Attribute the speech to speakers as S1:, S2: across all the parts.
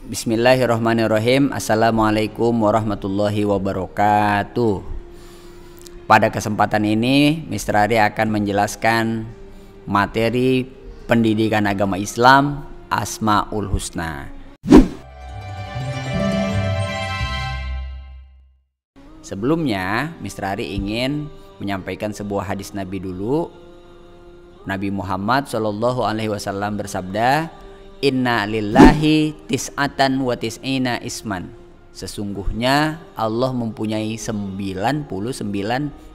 S1: Bismillahirrahmanirrahim. Assalamualaikum warahmatullahi wabarakatuh. Pada kesempatan ini Mr. Ari akan menjelaskan materi pendidikan agama Islam Asmaul Husna. Sebelumnya Mr. Ari ingin menyampaikan sebuah hadis Nabi dulu. Nabi Muhammad SAW bersabda, Inna lillahi tis'atan wa tis'ina isman. Sesungguhnya Allah mempunyai 99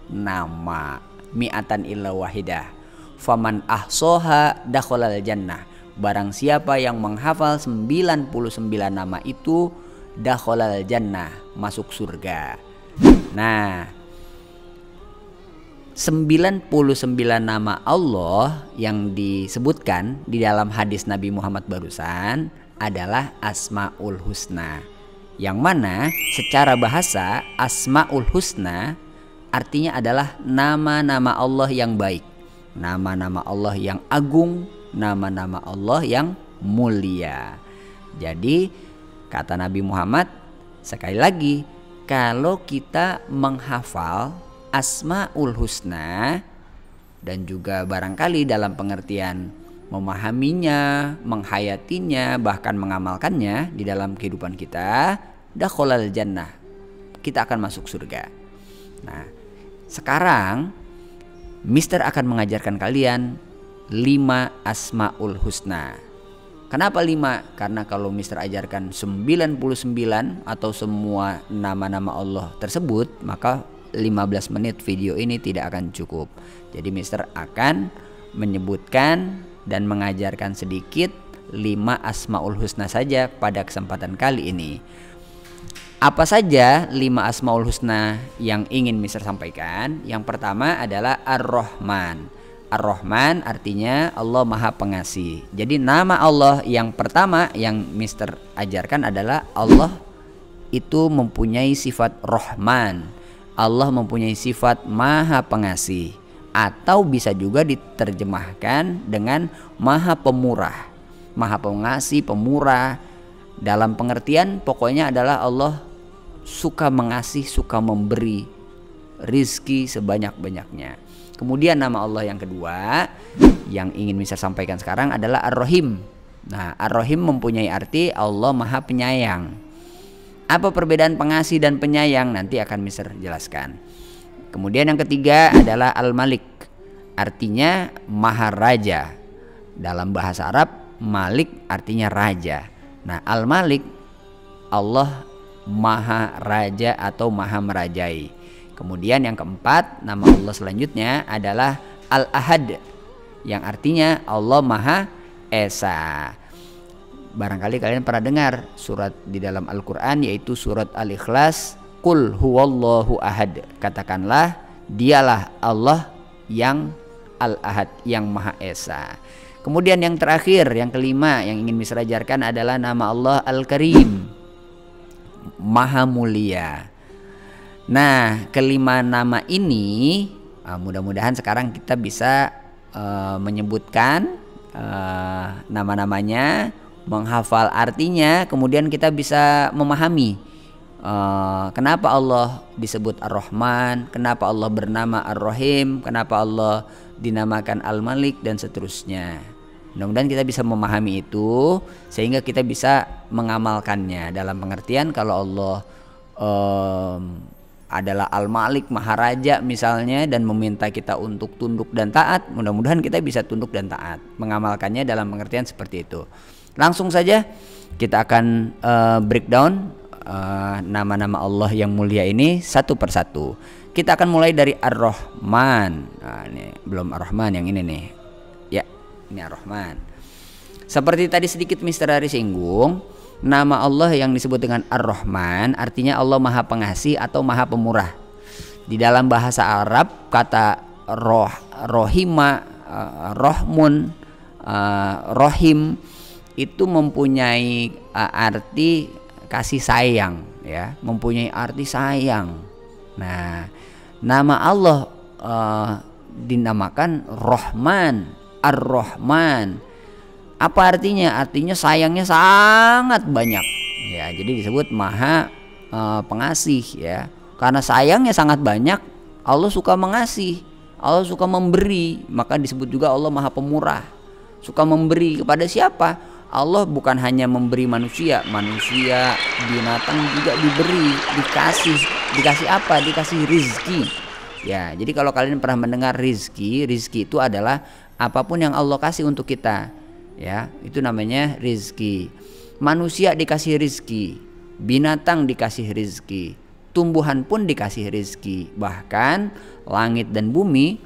S1: nama, mi'atan illa wahidah. Faman ahsoha dakhalal jannah. Barang siapa yang menghafal 99 nama itu, dakhalal jannah, masuk surga. Nah, 99 nama Allah yang disebutkan di dalam hadis Nabi Muhammad barusan adalah Asmaul Husna, yang mana secara bahasa Asmaul Husna artinya adalah nama-nama Allah yang baik, nama-nama Allah yang agung, nama-nama Allah yang mulia. Jadi kata Nabi Muhammad, sekali lagi, kalau kita menghafal Asmaul Husna dan juga barangkali dalam pengertian memahaminya, menghayatinya, bahkan mengamalkannya di dalam kehidupan kita, dakhalal jannah, kita akan masuk surga. Nah, sekarang Mister akan mengajarkan kalian 5 Asmaul Husna. Kenapa 5? Karena kalau Mister ajarkan 99 atau semua nama-nama Allah tersebut, maka 15 menit video ini tidak akan cukup. Jadi Mister akan menyebutkan dan mengajarkan sedikit 5 Asmaul Husna saja pada kesempatan kali ini. Apa saja 5 Asmaul Husna yang ingin Mister sampaikan? Yang pertama adalah Ar-Rahman. Ar-Rahman artinya Allah Maha Pengasih. Jadi nama Allah yang pertama yang Mister ajarkan adalah Allah itu mempunyai sifat Rahman. Allah mempunyai sifat Maha Pengasih, atau bisa juga diterjemahkan dengan Maha Pemurah. Maha Pengasih, Pemurah, dalam pengertian pokoknya adalah Allah suka mengasih, suka memberi rizki sebanyak-banyaknya. Kemudian nama Allah yang kedua yang ingin Mister sampaikan sekarang adalah Ar-Rahim. Nah, Ar-Rahim mempunyai arti Allah Maha Penyayang. Apa perbedaan pengasih dan penyayang? Nanti akan Mister jelaskan. Kemudian yang ketiga adalah Al-Malik. Artinya Maha Raja. Dalam bahasa Arab, Malik artinya raja. Nah, Al-Malik, Allah Maha Raja atau Maha Merajai. Kemudian yang keempat, nama Allah selanjutnya adalah Al-Ahad, yang artinya Allah Maha Esa. Barangkali kalian pernah dengar surat di dalam Al-Quran, yaitu surat Al-Ikhlas, Qul huwallahu ahad. Katakanlah, dialah Allah yang Al-Ahad, yang Maha Esa. Kemudian yang terakhir, yang kelima yang ingin Mister ajarkan adalah nama Allah Al-Karim, Maha Mulia. Nah, kelima nama ini mudah-mudahan sekarang kita bisa menyebutkan nama-namanya, menghafal artinya, kemudian kita bisa memahami kenapa Allah disebut Ar-Rahman, kenapa Allah bernama Ar-Rahim, kenapa Allah dinamakan Al-Malik, dan seterusnya. Mudah-mudahan kita bisa memahami itu sehingga kita bisa mengamalkannya, dalam pengertian kalau Allah adalah Al-Malik, Maharaja misalnya, dan meminta kita untuk tunduk dan taat, mudah-mudahan kita bisa tunduk dan taat, mengamalkannya dalam pengertian seperti itu. Langsung saja kita akan breakdown nama-nama Allah yang mulia ini satu persatu. Kita akan mulai dari Ar-Rahman. Nah, ini belum Ar-Rahman, yang ini nih. Ya, ini Ar-Rahman. Seperti tadi sedikit Mister Ari singgung, nama Allah yang disebut dengan Ar-Rahman artinya Allah Maha Pengasih atau Maha Pemurah. Di dalam bahasa Arab kata rohima, rohmun, rohim itu mempunyai arti kasih sayang, ya, mempunyai arti sayang. Nah, nama Allah dinamakan Rahman, Ar-Rahman. Apa artinya? Artinya sayangnya sangat banyak. ya. Jadi disebut maha pengasih ya. Karena sayangnya sangat banyak, Allah suka mengasih, Allah suka memberi, maka disebut juga Allah maha pemurah. Suka memberi kepada siapa? Allah bukan hanya memberi manusia, binatang juga diberi, dikasih apa? Dikasih rizki. Ya, jadi kalau kalian pernah mendengar rizki itu adalah apapun yang Allah kasih untuk kita. Ya, itu namanya rizki. Manusia dikasih rizki, binatang dikasih rizki, tumbuhan pun dikasih rizki. Bahkan langit dan bumi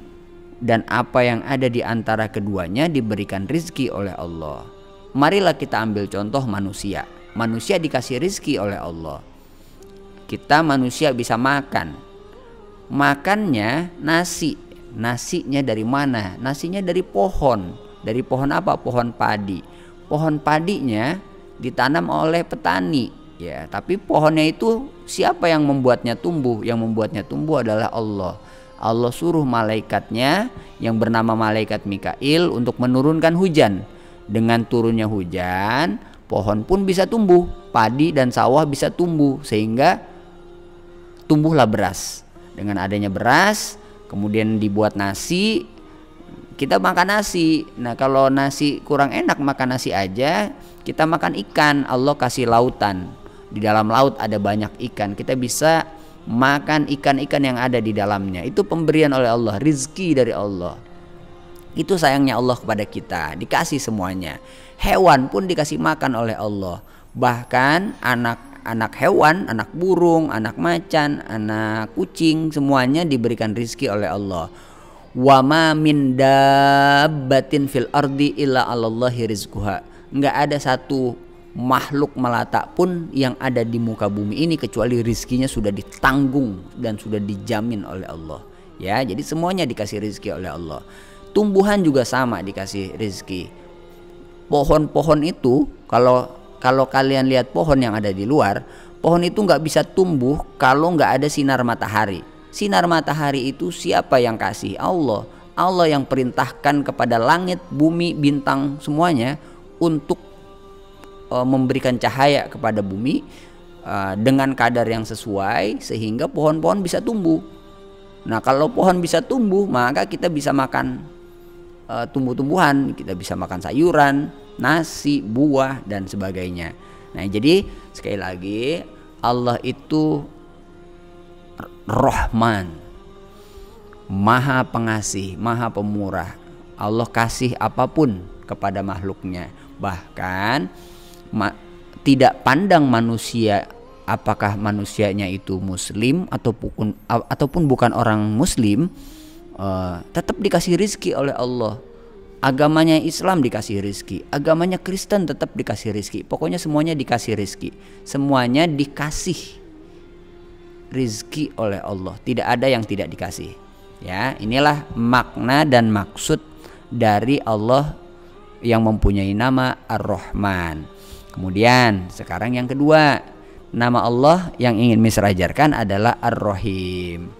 S1: dan apa yang ada di antara keduanya diberikan rizki oleh Allah. Marilah kita ambil contoh manusia. Manusia dikasih rizki oleh Allah. Kita manusia bisa makan. Makannya nasi. Nasinya dari mana? Nasinya dari pohon. Dari pohon apa? Pohon padi. Pohon padinya ditanam oleh petani. Ya, tapi pohonnya itu siapa yang membuatnya tumbuh? Yang membuatnya tumbuh adalah Allah. Allah suruh malaikatnya yang bernama malaikat Mikail untuk menurunkan hujan. Dengan turunnya hujan, pohon pun bisa tumbuh, padi dan sawah bisa tumbuh, sehingga tumbuhlah beras. Dengan adanya beras, kemudian dibuat nasi, kita makan nasi. Nah, kalau nasi kurang enak makan nasi aja, kita makan ikan. Allah kasih lautan. Di dalam laut ada banyak ikan. Kita bisa makan ikan-ikan yang ada di dalamnya. Itu pemberian oleh Allah, rizki dari Allah. Itu sayangnya Allah kepada kita, dikasih semuanya. Hewan pun dikasih makan oleh Allah. Bahkan anak hewan, anak burung, anak macan, anak kucing, semuanya diberikan rizki oleh Allah. Wa ma min dabbatin fil ardi illa 'alallahi rizquha. Enggak ada satu makhluk melata pun yang ada di muka bumi ini kecuali rizkinya sudah ditanggung dan sudah dijamin oleh Allah. Ya, jadi semuanya dikasih rizki oleh Allah. Tumbuhan juga sama dikasih rizki. Pohon-pohon itu kalau kalian lihat pohon yang ada di luar, pohon itu nggak bisa tumbuh kalau nggak ada sinar matahari. Sinar matahari itu siapa yang kasih? Allah. Allah yang perintahkan kepada langit, bumi, bintang semuanya untuk memberikan cahaya kepada bumi dengan kadar yang sesuai sehingga pohon-pohon bisa tumbuh. Nah, kalau pohon bisa tumbuh, maka kita bisa makan tumbuh-tumbuhan, kita bisa makan sayuran, nasi, buah dan sebagainya. Nah, jadi sekali lagi Allah itu Rahman, Maha Pengasih, Maha Pemurah. Allah kasih apapun kepada makhluknya. Bahkan tidak pandang manusia apakah manusianya itu muslim ataupun bukan orang muslim. Tetap dikasih rizki oleh Allah. Agamanya Islam dikasih rizki, agamanya Kristen tetap dikasih rizki. Pokoknya semuanya dikasih rizki, semuanya dikasih rizki oleh Allah. Tidak ada yang tidak dikasih. Ya, inilah makna dan maksud dari Allah yang mempunyai nama Ar-Rahman. Kemudian sekarang yang kedua, nama Allah yang ingin Misra ajarkan adalah Ar-Rahim.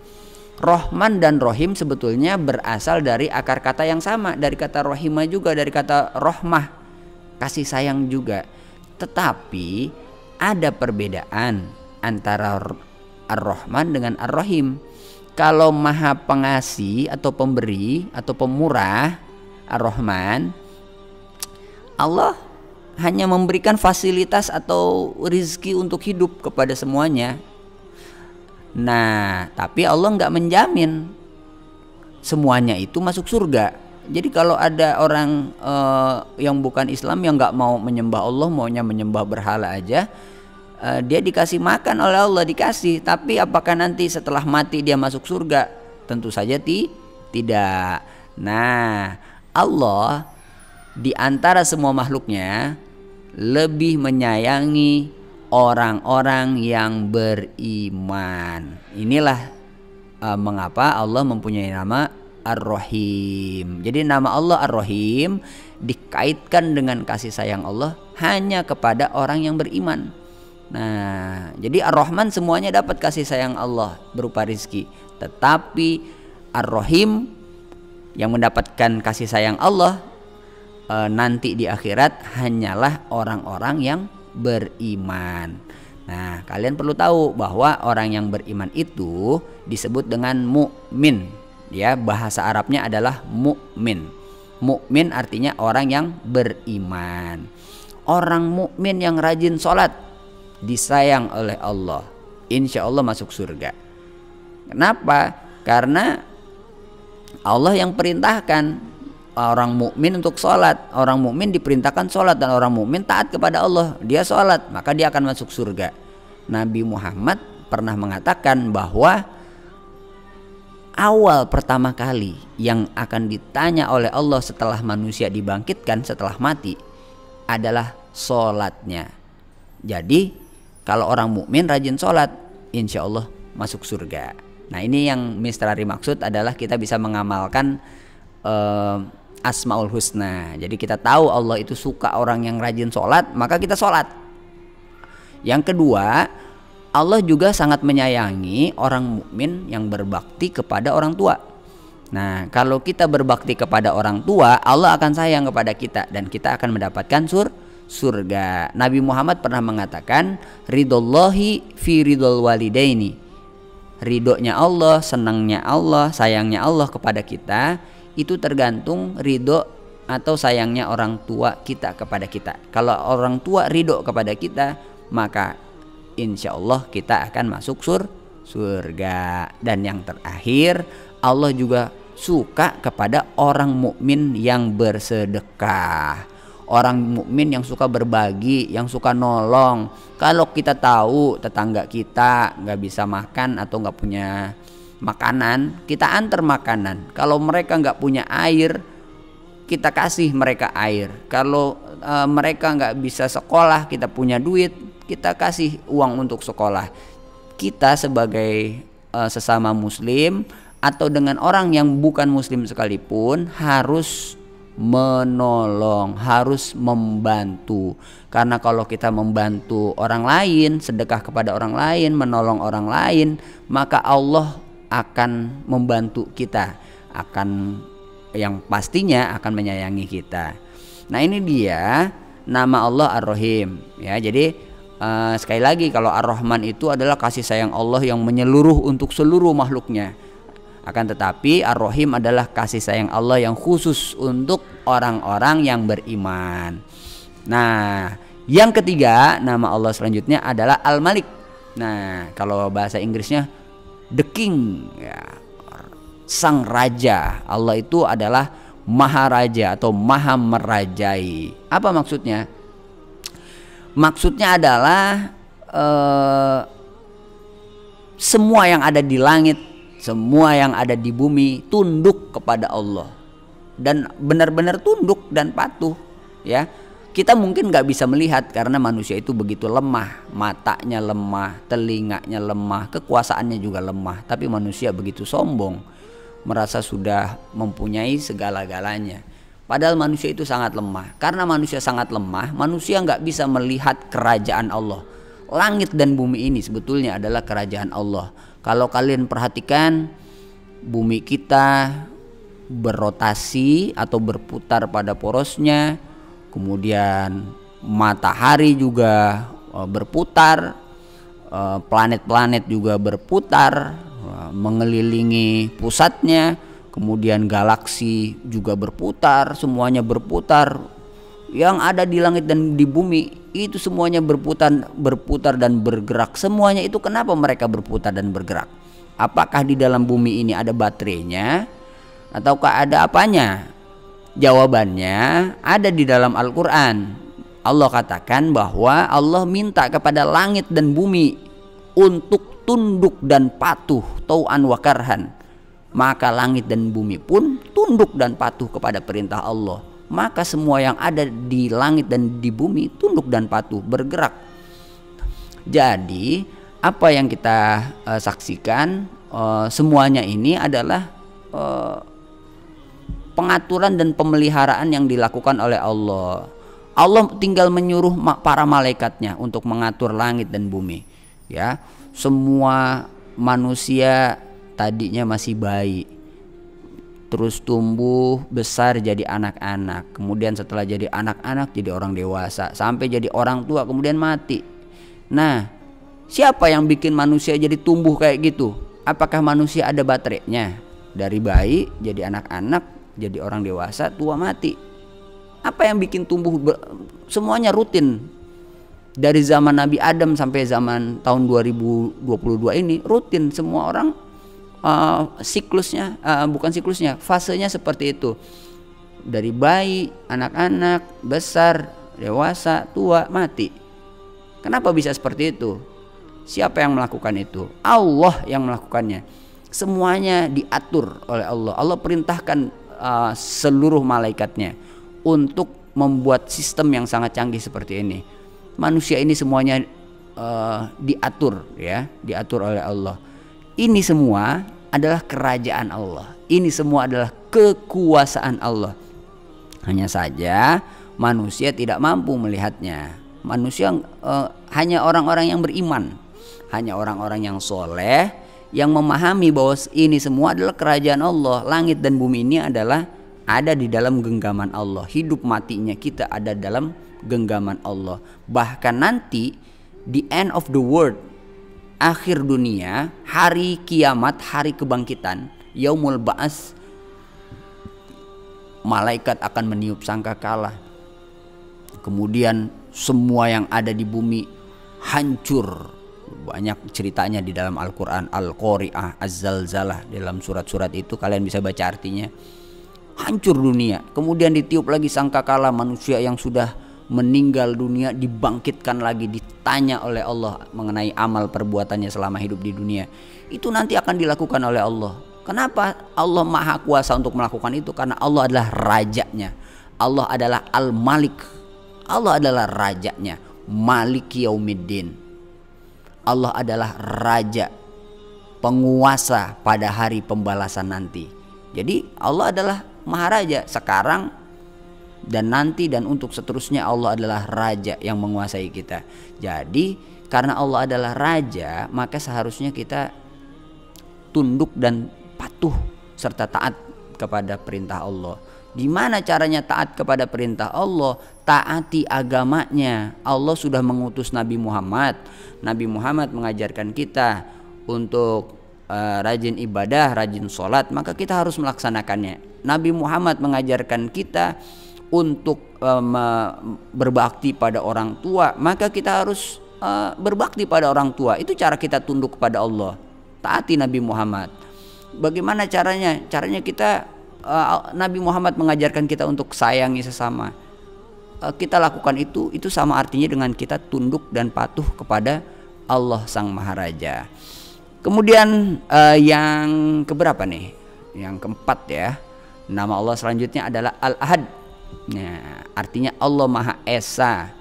S1: Rahman dan Rahim sebetulnya berasal dari akar kata yang sama, dari kata rahimah juga, dari kata rahmah, kasih sayang juga. Tetapi ada perbedaan antara Ar-Rahman dengan Ar-Rahim. Kalau Maha Pengasih atau pemberi atau pemurah, Ar-Rahman, Allah hanya memberikan fasilitas atau rizki untuk hidup kepada semuanya. Nah, tapi Allah nggak menjamin semuanya itu masuk surga. Jadi kalau ada orang yang bukan Islam yang nggak mau menyembah Allah, maunya menyembah berhala aja, dia dikasih makan oleh Allah, dikasih. Tapi apakah nanti setelah mati dia masuk surga? Tentu saja tidak. Nah, Allah di antara semua makhluknya lebih menyayangi orang-orang yang beriman. Inilah mengapa Allah mempunyai nama Ar-Rahim. Jadi nama Allah Ar-Rahim dikaitkan dengan kasih sayang Allah hanya kepada orang yang beriman. Nah, jadi Ar-Rahman semuanya dapat kasih sayang Allah berupa rizki. Tetapi Ar-Rahim yang mendapatkan kasih sayang Allah nanti di akhirat hanyalah orang-orang yang beriman. Nah, kalian perlu tahu bahwa orang yang beriman itu disebut dengan mukmin. Ya, bahasa Arabnya adalah mukmin. Mukmin artinya orang yang beriman. Orang mukmin yang rajin sholat disayang oleh Allah, insya Allah masuk surga. Kenapa? Karena Allah yang perintahkan orang mukmin untuk sholat. Orang mukmin diperintahkan sholat, dan orang mukmin taat kepada Allah. Dia sholat, maka dia akan masuk surga. Nabi Muhammad pernah mengatakan bahwa awal pertama kali yang akan ditanya oleh Allah setelah manusia dibangkitkan setelah mati adalah sholatnya. Jadi kalau orang mukmin rajin sholat, insya Allah masuk surga. Nah, ini yang Mr. Ari maksud adalah kita bisa mengamalkan Asmaul Husna. Jadi kita tahu Allah itu suka orang yang rajin sholat, maka kita sholat. Yang kedua, Allah juga sangat menyayangi orang mukmin yang berbakti kepada orang tua. Nah, kalau kita berbakti kepada orang tua, Allah akan sayang kepada kita dan kita akan mendapatkan surga. Nabi Muhammad pernah mengatakan, ridollahi fi ridol walidaini. Ridhonya Allah, senangnya Allah, sayangnya Allah kepada kita itu tergantung ridho atau sayangnya orang tua kita kepada kita. Kalau orang tua ridho kepada kita, maka insya Allah kita akan masuk surga. Dan yang terakhir, Allah juga suka kepada orang mukmin yang bersedekah, orang mukmin yang suka berbagi, yang suka nolong. Kalau kita tahu tetangga kita nggak bisa makan atau nggak punya makanan, kita antar makanan. Kalau mereka nggak punya air, kita kasih mereka air. Kalau mereka nggak bisa sekolah, kita punya duit, kita kasih uang untuk sekolah. Kita sebagai sesama muslim atau dengan orang yang bukan muslim sekalipun harus menolong, harus membantu. Karena kalau kita membantu orang lain, sedekah kepada orang lain, menolong orang lain, maka Allah akan membantu kita, akan yang pastinya akan menyayangi kita. Nah, ini dia nama Allah Ar-Rahim ya. Jadi sekali lagi, kalau Ar-Rahman itu adalah kasih sayang Allah yang menyeluruh untuk seluruh makhluknya. Akan tetapi Ar-Rahim adalah kasih sayang Allah yang khusus untuk orang-orang yang beriman. Nah, yang ketiga nama Allah selanjutnya adalah Al-Malik. Nah, kalau bahasa Inggrisnya The King ya, sang raja. Allah itu adalah maharaja atau maha merajai. Apa maksudnya? Maksudnya adalah semua yang ada di langit, semua yang ada di bumi tunduk kepada Allah dan benar-benar tunduk dan patuh ya. Kita mungkin nggak bisa melihat karena manusia itu begitu lemah, matanya lemah, telinganya lemah, kekuasaannya juga lemah. Tapi manusia begitu sombong, merasa sudah mempunyai segala-galanya. Padahal manusia itu sangat lemah. Karena manusia sangat lemah, manusia nggak bisa melihat kerajaan Allah. Langit dan bumi ini sebetulnya adalah kerajaan Allah. Kalau kalian perhatikan, bumi kita berrotasi atau berputar pada porosnya. Kemudian matahari juga berputar, planet-planet juga berputar mengelilingi pusatnya. Kemudian galaksi juga berputar, semuanya berputar. Yang ada di langit dan di bumi itu semuanya berputar dan bergerak. Semuanya itu kenapa mereka berputar dan bergerak? Apakah di dalam bumi ini ada baterainya ataukah ada apanya? Jawabannya ada di dalam Al-Quran. Allah katakan bahwa Allah minta kepada langit dan bumi untuk tunduk dan patuh, tau'an wa karhan. Maka langit dan bumi pun tunduk dan patuh kepada perintah Allah. Maka semua yang ada di langit dan di bumi tunduk dan patuh, bergerak. Jadi apa yang kita saksikan semuanya ini adalah pengaturan dan pemeliharaan yang dilakukan oleh Allah. Allah tinggal menyuruh para malaikatnya untuk mengatur langit dan bumi. Ya, semua manusia tadinya masih bayi, terus tumbuh besar jadi anak-anak, kemudian setelah jadi anak-anak jadi orang dewasa, sampai jadi orang tua kemudian mati. Nah, siapa yang bikin manusia jadi tumbuh kayak gitu? Apakah manusia ada baterainya? Dari bayi jadi anak-anak, jadi orang dewasa, tua, mati. Apa yang bikin tumbuh? Semuanya rutin. Dari zaman Nabi Adam sampai zaman tahun 2022 ini rutin, semua orang siklusnya, bukan siklusnya, fasenya seperti itu. Dari bayi, anak-anak, besar, dewasa, tua, mati. Kenapa bisa seperti itu? Siapa yang melakukan itu? Allah yang melakukannya. Semuanya diatur oleh Allah. Allah perintahkan seluruh malaikatnya untuk membuat sistem yang sangat canggih seperti ini. Manusia ini semuanya diatur, ya, diatur oleh Allah. Ini semua adalah kerajaan Allah. Ini semua adalah kekuasaan Allah. Hanya saja manusia tidak mampu melihatnya. Manusia hanya orang-orang yang beriman, hanya orang-orang yang soleh yang memahami bahwa ini semua adalah kerajaan Allah. Langit dan bumi ini adalah ada di dalam genggaman Allah. Hidup matinya kita ada dalam genggaman Allah. Bahkan nanti the end of the world, akhir dunia, hari kiamat, hari kebangkitan, yaumul ba'ats, malaikat akan meniup sangkakala. Kemudian semua yang ada di bumi hancur. Banyak ceritanya di dalam Al-Quran, Al-Qari'ah, Az-Zalzalah, dalam surat-surat itu kalian bisa baca artinya. Hancur dunia, kemudian ditiup lagi sangkakala, manusia yang sudah meninggal dunia dibangkitkan lagi, ditanya oleh Allah mengenai amal perbuatannya selama hidup di dunia. Itu nanti akan dilakukan oleh Allah. Kenapa Allah maha kuasa untuk melakukan itu? Karena Allah adalah rajanya. Allah adalah Al-Malik. Allah adalah rajanya, Maliki Yaumiddin. Allah adalah raja, penguasa pada hari pembalasan nanti. Jadi Allah adalah maharaja sekarang dan nanti dan untuk seterusnya. Allah adalah raja yang menguasai kita. Jadi karena Allah adalah raja, maka seharusnya kita tunduk dan patuh serta taat kepada perintah Allah. Gimana caranya taat kepada perintah Allah? Taati agamanya. Allah sudah mengutus Nabi Muhammad. Nabi Muhammad mengajarkan kita untuk rajin ibadah, rajin sholat, maka kita harus melaksanakannya. Nabi Muhammad mengajarkan kita untuk berbakti pada orang tua, maka kita harus berbakti pada orang tua. Itu cara kita tunduk kepada Allah. Taati Nabi Muhammad. Bagaimana caranya? Caranya kita Nabi Muhammad mengajarkan kita untuk sayangi sesama. Kita lakukan itu sama artinya dengan kita tunduk dan patuh kepada Allah Sang Maharaja. Kemudian yang keberapa nih? Yang keempat ya. Nama Allah selanjutnya adalah Al-Ahad. Nah, artinya Allah Maha Esa.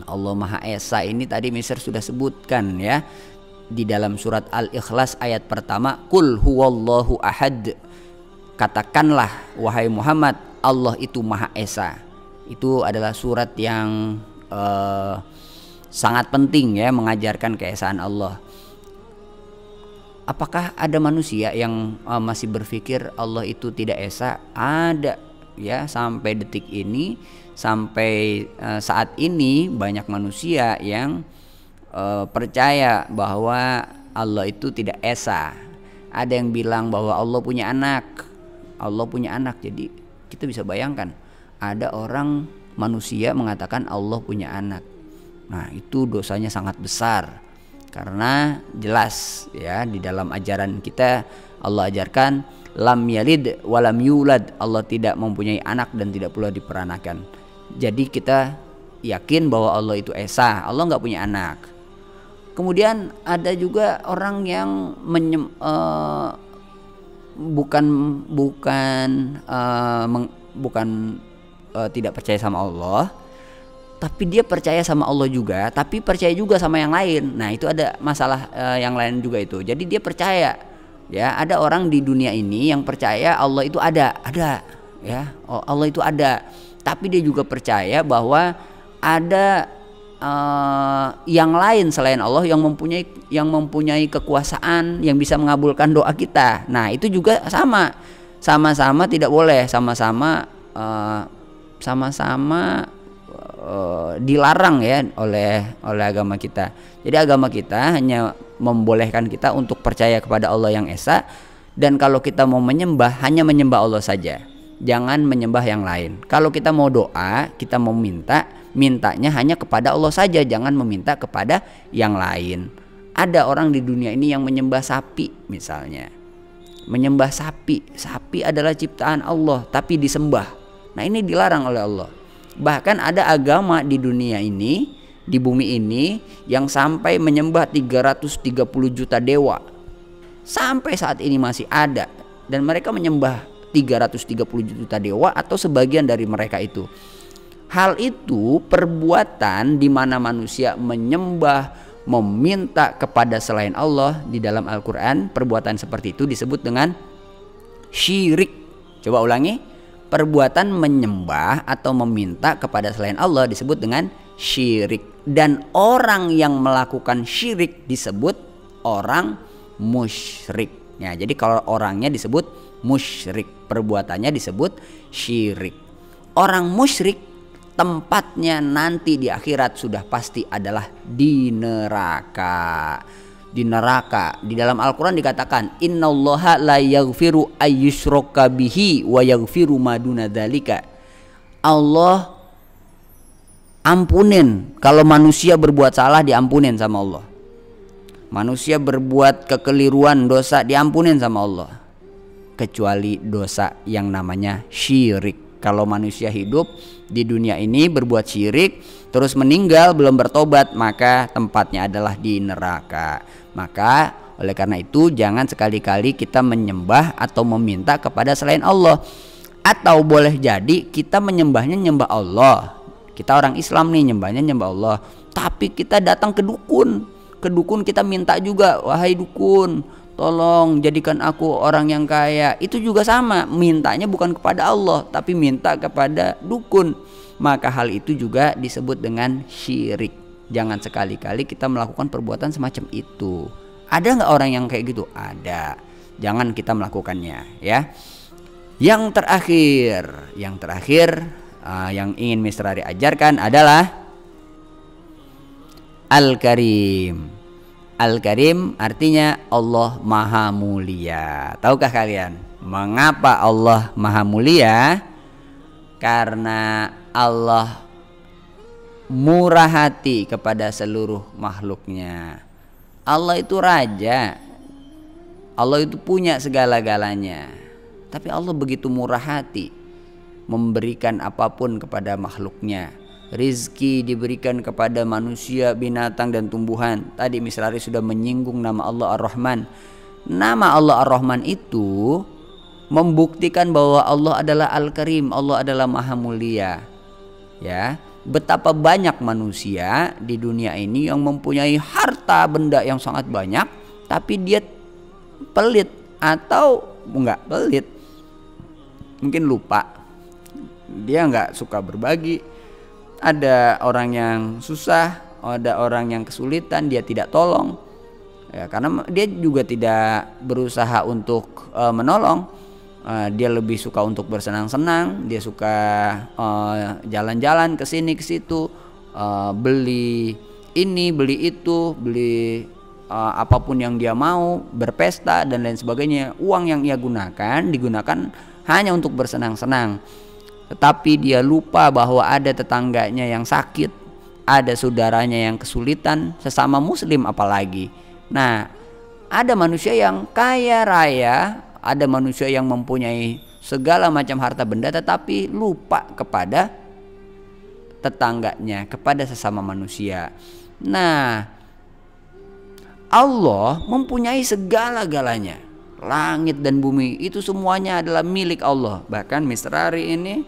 S1: Allah Maha Esa ini tadi Mister sudah sebutkan ya. Di dalam surat Al-Ikhlas ayat pertama, Qul huwallahu ahad. Katakanlah wahai Muhammad, Allah itu Maha Esa. Itu adalah surat yang sangat penting ya, mengajarkan keesaan Allah. Apakah ada manusia yang masih berpikir Allah itu tidak esa? Ada ya, sampai detik ini, sampai saat ini banyak manusia yang percaya bahwa Allah itu tidak esa. Ada yang bilang bahwa Allah punya anak. Allah punya anak. Jadi kita bisa bayangkan, ada orang manusia mengatakan Allah punya anak. Nah, itu dosanya sangat besar. Karena jelas ya, di dalam ajaran kita Allah ajarkan lam yalid walam yulad. Allah tidak mempunyai anak dan tidak pula diperanakan. Jadi kita yakin bahwa Allah itu esa. Allah nggak punya anak. Kemudian ada juga orang yang tidak percaya sama Allah, tapi dia percaya sama Allah juga, tapi percaya juga sama yang lain. Nah, itu ada masalah yang lain juga itu. Jadi dia percaya ya, ada orang di dunia ini yang percaya Allah itu ada ya, Allah itu ada, tapi dia juga percaya bahwa ada yang lain selain Allah yang mempunyai kekuasaan yang bisa mengabulkan doa kita. Nah, itu juga sama. sama-sama tidak boleh, sama-sama dilarang ya oleh agama kita. Jadi agama kita hanya membolehkan kita untuk percaya kepada Allah yang esa, dan kalau kita mau menyembah hanya menyembah Allah saja, jangan menyembah yang lain. Kalau kita mau doa, kita mau mintanya hanya kepada Allah saja, jangan meminta kepada yang lain. Ada orang di dunia ini yang menyembah sapi misalnya, menyembah sapi adalah ciptaan Allah tapi disembah. Nah, ini dilarang oleh Allah. Bahkan ada agama di dunia ini, di bumi ini, yang sampai menyembah 330 juta dewa. Sampai saat ini masih ada, dan mereka menyembah 330 juta dewa atau sebagian dari mereka itu. Hal itu perbuatan di mana manusia menyembah, meminta kepada selain Allah. Di dalam Al-Quran perbuatan seperti itu disebut dengan syirik. Coba ulangi. Perbuatan menyembah atau meminta kepada selain Allah disebut dengan syirik. Dan orang yang melakukan syirik disebut orang musyrik. Ya, jadi kalau orangnya disebut musyrik, perbuatannya disebut syirik. Orang musyrik tempatnya nanti di akhirat sudah pasti adalah di neraka. Di neraka. Di dalam Al-Quran dikatakan, innallaha la yaghfiru ayyushraka bihi wa yaghfiru ma duna dzalika. Allah ampunin kalau manusia berbuat salah, diampunin sama Allah. Manusia berbuat kekeliruan, dosa, diampunin sama Allah, kecuali dosa yang namanya syirik. Kalau manusia hidup di dunia ini berbuat syirik terus meninggal belum bertobat, maka tempatnya adalah di neraka. Maka oleh karena itu jangan sekali-kali kita menyembah atau meminta kepada selain Allah. Atau boleh jadi kita menyembahnya nyembah Allah. Kita orang Islam nih, nyembahnya nyembah Allah, tapi kita datang ke dukun. Ke dukun kita minta juga, wahai dukun, tolong jadikan aku orang yang kaya. Itu juga sama, mintanya bukan kepada Allah tapi minta kepada dukun. Maka hal itu juga disebut dengan syirik. Jangan sekali-kali kita melakukan perbuatan semacam itu. Ada nggak orang yang kayak gitu? Ada. Jangan kita melakukannya ya. Yang terakhir yang ingin Mr. Ari ajarkan adalah Al-Karim. Al-Karim artinya Allah Maha Mulia. Tahukah kalian mengapa Allah Maha Mulia? Karena Allah murah hati kepada seluruh makhluknya. Allah itu raja, Allah itu punya segala-galanya, tapi Allah begitu murah hati memberikan apapun kepada makhluknya. Rizki diberikan kepada manusia, binatang dan tumbuhan. Tadi Mr. Ari sudah menyinggung nama Allah Ar-Rahman. Nama Allah Ar-Rahman itu membuktikan bahwa Allah adalah Al-Karim, Allah adalah Maha Mulia. Ya, betapa banyak manusia di dunia ini yang mempunyai harta benda yang sangat banyak, tapi dia pelit atau enggak pelit, mungkin lupa, dia enggak suka berbagi. Ada orang yang susah, ada orang yang kesulitan, dia tidak tolong ya, karena dia juga tidak berusaha untuk menolong. Dia lebih suka untuk bersenang-senang, dia suka jalan-jalan ke sini ke situ, beli ini beli itu, beli apapun yang dia mau, berpesta dan lain sebagainya. Uang yang ia gunakan digunakan hanya untuk bersenang-senang, tetapi dia lupa bahwa ada tetangganya yang sakit, ada saudaranya yang kesulitan, sesama muslim apalagi. Nah, ada manusia yang kaya raya, ada manusia yang mempunyai segala macam harta benda tetapi lupa kepada tetangganya, kepada sesama manusia. Nah, Allah mempunyai segala-galanya. Langit dan bumi itu semuanya adalah milik Allah. Bahkan Mr. Ari ini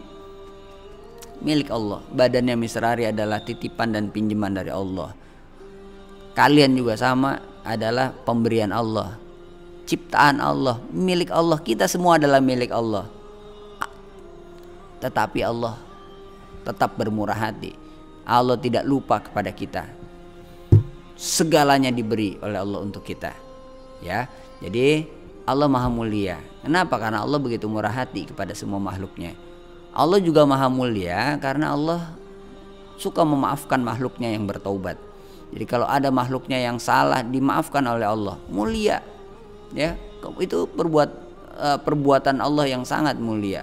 S1: milik Allah. Badannya Mr. Ari adalah titipan dan pinjaman dari Allah. Kalian juga sama, adalah pemberian Allah, ciptaan Allah, milik Allah. Kita semua adalah milik Allah. Tetapi Allah tetap bermurah hati. Allah tidak lupa kepada kita. Segalanya diberi oleh Allah untuk kita. Ya. Jadi Allah maha mulia. Kenapa? Karena Allah begitu murah hati kepada semua makhluknya. Allah juga maha mulia karena Allah suka memaafkan makhluknya yang bertaubat. Jadi kalau ada makhluknya yang salah dimaafkan oleh Allah, mulia. Ya, itu perbuatan Allah yang sangat mulia.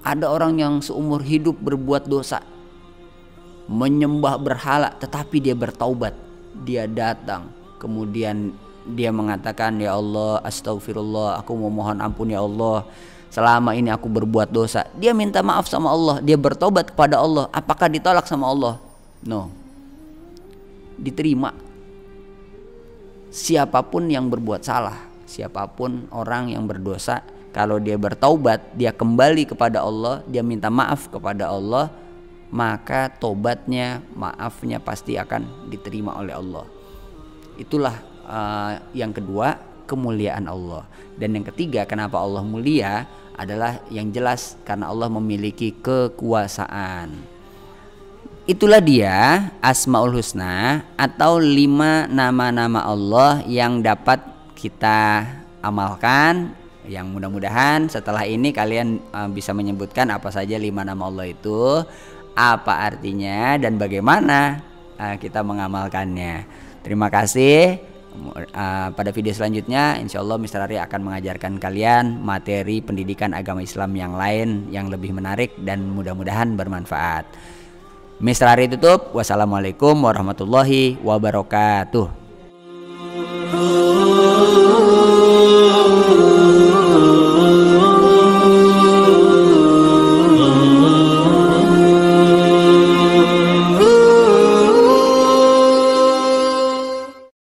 S1: Ada orang yang seumur hidup berbuat dosa, menyembah berhala, tetapi dia bertaubat. Dia datang, kemudian dia mengatakan, ya Allah, astagfirullah, aku memohon ampun ya Allah, selama ini aku berbuat dosa. Dia minta maaf sama Allah, dia bertobat kepada Allah. Apakah ditolak sama Allah? No, diterima. Siapapun yang berbuat salah, siapapun orang yang berdosa, kalau dia bertaubat, dia kembali kepada Allah, dia minta maaf kepada Allah, maka tobatnya, maafnya pasti akan diterima oleh Allah. Itulah yang kedua, kemuliaan Allah. Dan yang ketiga, kenapa Allah mulia adalah yang jelas karena Allah memiliki kekuasaan. Itulah dia Asmaul Husna atau 5 nama-nama Allah yang dapat kita amalkan. Yang mudah-mudahan setelah ini kalian bisa menyebutkan apa saja 5 nama Allah itu, apa artinya dan bagaimana kita mengamalkannya. Terima kasih. Pada video selanjutnya insya Allah Mr. Ari akan mengajarkan kalian materi pendidikan agama Islam yang lain yang lebih menarik dan mudah-mudahan bermanfaat. Mr. Ari tutup. Wassalamualaikum warahmatullahi wabarakatuh.